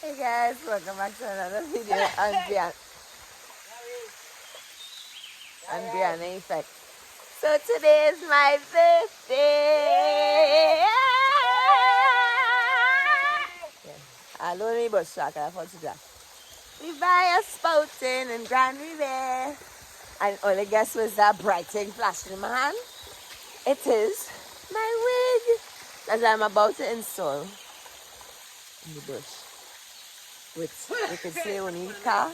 Hey guys, welcome back to another video on Brianna Effect. So today is my birthday! Hello, me bus track, I thought to that. We buy a spouting in Grand River. And all I guess was that bright thing flashing in my hand. It is my wig that I'm about to install in the bush. With, you could say, only car,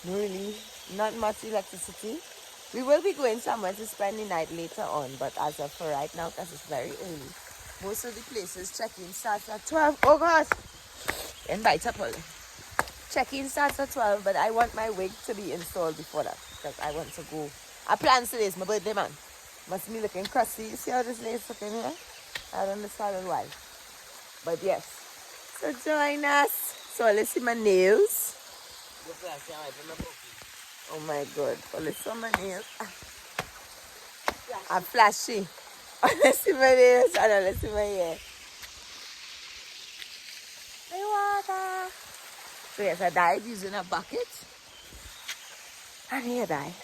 really not much electricity. We will be going somewhere to spend the night later on, but as of for right now, because it's very early, most of the places check-in starts at 12. Oh God! Invite up all. Check-in starts at 12, but I want my wig to be installed before that, because I want to go. I plan today, it's my birthday, man. Must be looking crusty. You see how this lace looking here? I don't understand why. But yes. So join us. So let's see my nails. Oh my God. Well, let's see my nails. I'm flashy. Let's see my nails. And let's see my hair. My water. So yes, I dyed using a bucket. And here I dye.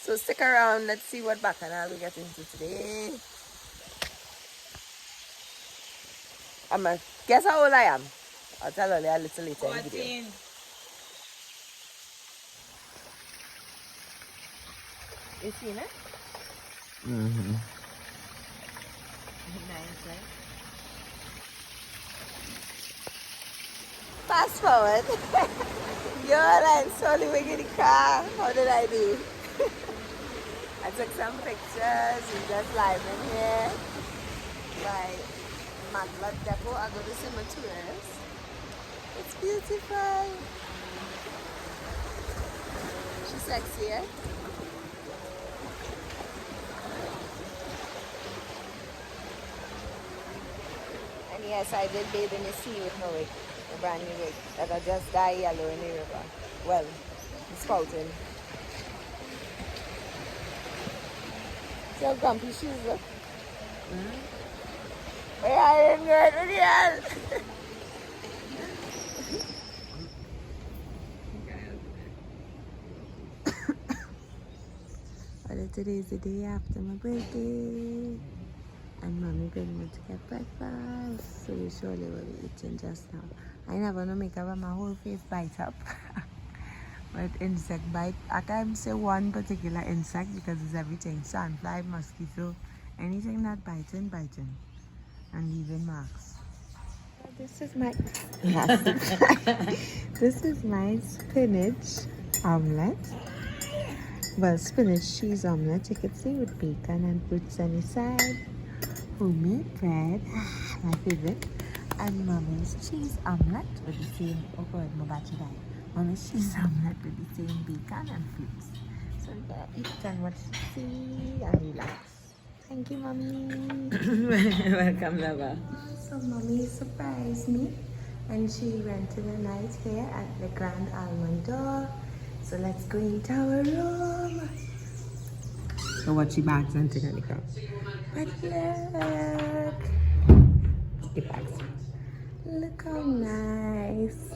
So stick around. Let's see what bacchanal we get into today. Guess how old I am? I'll tell you a little later in the video. You seen it? Mm-hmm. Nice, right? Fast forward. Yo, I'm slowly waking the car. How did I do? I took some pictures. We just live in here. By Magla Depot. I go to see my tours. It's beautiful. She's sexy, eh? And yes, I did bathe in the sea with my wig. A brand new wig. That I just dyed yellow in the river. Well, it's spouting. See how grumpy she is, look. Where are you going again? Well, today is the day after my birthday. And mommy going me to get breakfast. So we surely will be eating just now. I never know make up my whole face bite up. But insect bite, I can't say one particular insect because it's everything. Sandfly, mosquito, anything that biting. And leaving marks. This is my this is my spinach omelette. Well, spinach cheese omelette, you can see, with bacon and fruits on the side. Homemade bread, my favorite. And mommy's cheese omelette with the same, oh God, my battery died. Mommy's cheese omelette with the same bacon and fruits. So we're gonna eat and watch TV and relax. Thank you, Mommy. Welcome, lover. So Mommy surprised me and she rented a night here at the Grand Almond Door. So let's go into our room. So watch your bags and take on the crowd. But look. The bags. Look how nice.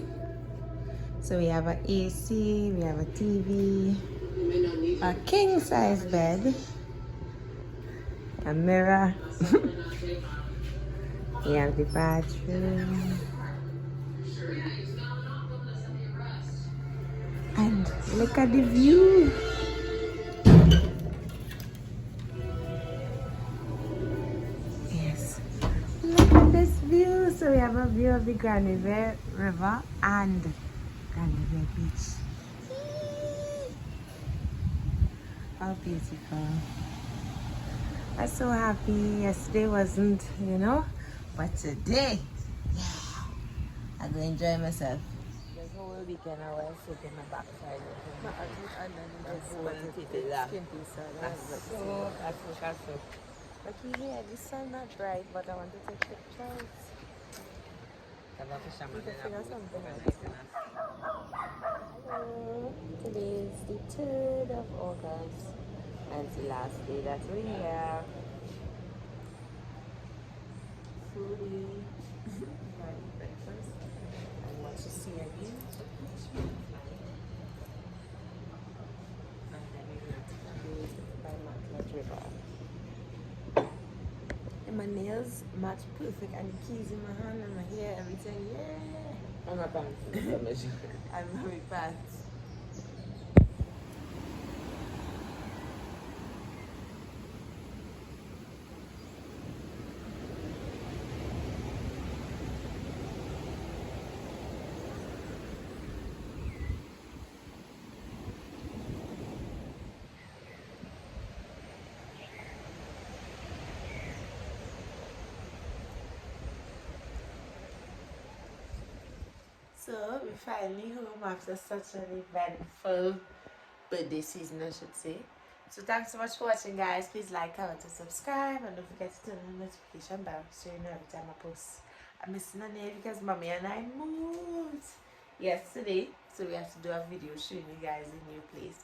So we have an AC, we have a TV, a king size bed, a mirror. We have the bathroom. And look at the view. Yes. Look at this view. So we have a view of the Grand River and Grand River Beach. How beautiful. I'm so happy. Yesterday wasn't, but today, yeah, I'm going to enjoy myself. This whole weekend I was sitting my backside. That's so. But here, the sun not bright, but I want to take pictures. Hello, today is the 3rd of August and it's the last day that we're here. Foodie. breakfast. And what you see again. And then we're going to cruise by Matlet River. And my nails match perfect, and the keys in my hand and my hair, everything. Yeah. I'm not pants. I'm very pants. So we finally home after such an eventful birthday season, I should say. So thanks so much for watching, guys. Please like, comment, and subscribe, and don't forget to turn on the notification bell so you know every time I post. I'm missing a day because mommy and I moved yesterday, so we have to do a video showing you guys a new place.